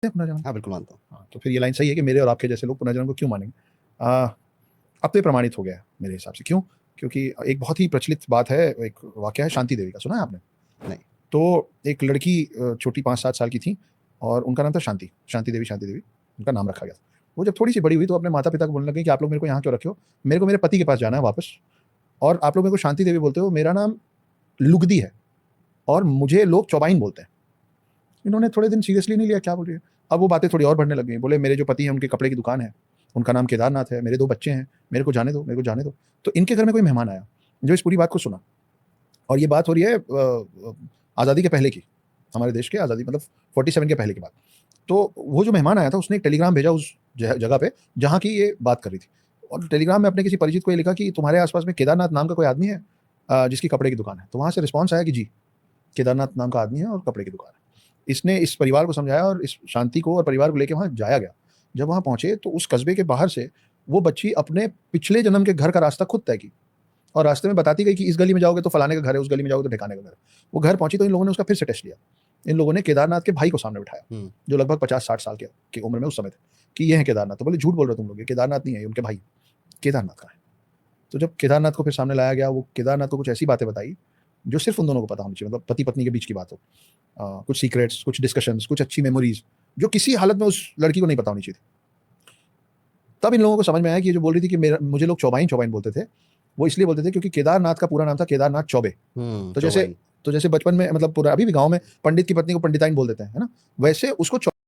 पुनर्जन्म? हाँ, बिल्कुल मानता हूँ। हाँ, तो फिर ये लाइन सही है कि मेरे और आपके जैसे लोग पुनर्जन्म को क्यों मानेंगे? अब तो ये प्रमाणित हो गया है मेरे हिसाब से। क्यों? क्योंकि एक बहुत ही प्रचलित बात है, एक वाकया है शांति देवी का, सुना है आपने? नहीं। तो एक लड़की छोटी 5-7 साल की थी और उनका नाम था शांति, शांति देवी उनका नाम रखा गया था। वो जब थोड़ी-सी बड़ी हुई तो अपने माता-पिता को बोलने लग गई कि आप लोग मेरे को यहाँ क्यों रखे हो? मेरे को मेरे पति के पास जाना है वापस, और आप लोग मेरे को शांति देवी बोलते हो, मेरा नाम लुगदी है और मुझे लोग चौबाइन बोलते हैं। इन्होंने थोड़े दिन सीरियसली नहीं लिया, क्या बोल रही है? अब वो बातें थोड़ी और बढ़ने लग गई। बोले मेरे जो पति हैं उनके कपड़े की दुकान है, उनका नाम केदारनाथ है, मेरे 2 बच्चे हैं, मेरे को जाने दो, मेरे को जाने दो। तो इनके घर में कोई मेहमान आया, जो इस पूरी बात को सुना, और ये बात हो रही है आज़ादी के पहले की, हमारे देश के आज़ादी मतलब 47 के पहले की बात। तो वो जो मेहमान आया था उसने एक टेलीग्राम भेजा उस जगह पे जहाँ की ये बात कर रही थी, और टेलीग्राम में अपने किसी परिचित को ये लिखा कि तुम्हारे आस-पास में केदारनाथ नाम का कोई आदमी है जिसकी कपड़े की दुकान है? तो वहाँ से रिस्पॉन्स आया कि जी, केदारनाथ नाम का आदमी है और कपड़े की दुकान है। इसने इस परिवार को समझाया और इस शांति को और परिवार को लेके वहाँ जाया गया। जब वहाँ पहुँचे तो उस कस्बे के बाहर से वो बच्ची अपने पिछले जन्म के घर का रास्ता खुद तय की, और रास्ते में बताती गई कि इस गली में जाओगे तो फलाने का घर है, उस गली में जाओगे तो ढिकाने का घर है। वो घर पहुँची तो इन लोगों ने उसका फिर से टेस्ट लिया। इन लोगों ने केदारनाथ के भाई को सामने बिठाया, जो लगभग 50-60 साल की उम्र में उस समय थे, कि ये हैं केदारनाथ। तो बोले झूठ बोल रहे हो तुम लोग, ये केदारनाथ नहीं है, ये उनके भाई। केदारनाथ कहाँ है? तो जब केदारनाथ को फिर सामने लाया गया, वो केदारनाथ को कुछ ऐसी बातें बताई जो सिर्फ उन दोनों को पता होनी चाहिए, मतलब पति पत्नी के बीच की बात हो। कुछ सीक्रेट्स, कुछ डिस्कशंस, कुछ अच्छी मेमोरीज जो किसी हालत में उस लड़की को नहीं पता होनी चाहिए थी। तब इन लोगों को समझ में आया कि ये जो बोल रही थी कि मुझे लोग चौबाइन चौबाइन बोलते थे, वो इसलिए बोलते थे क्योंकि केदारनाथ का पूरा नाम था केदारनाथ चौबे। तो जैसे चौबाइन। तो जैसे बचपन में मतलब पूरा अभी भी गांव में पंडित की पत्नी को पंडिताइन बोल देते हैं, है ना? वैसे उसको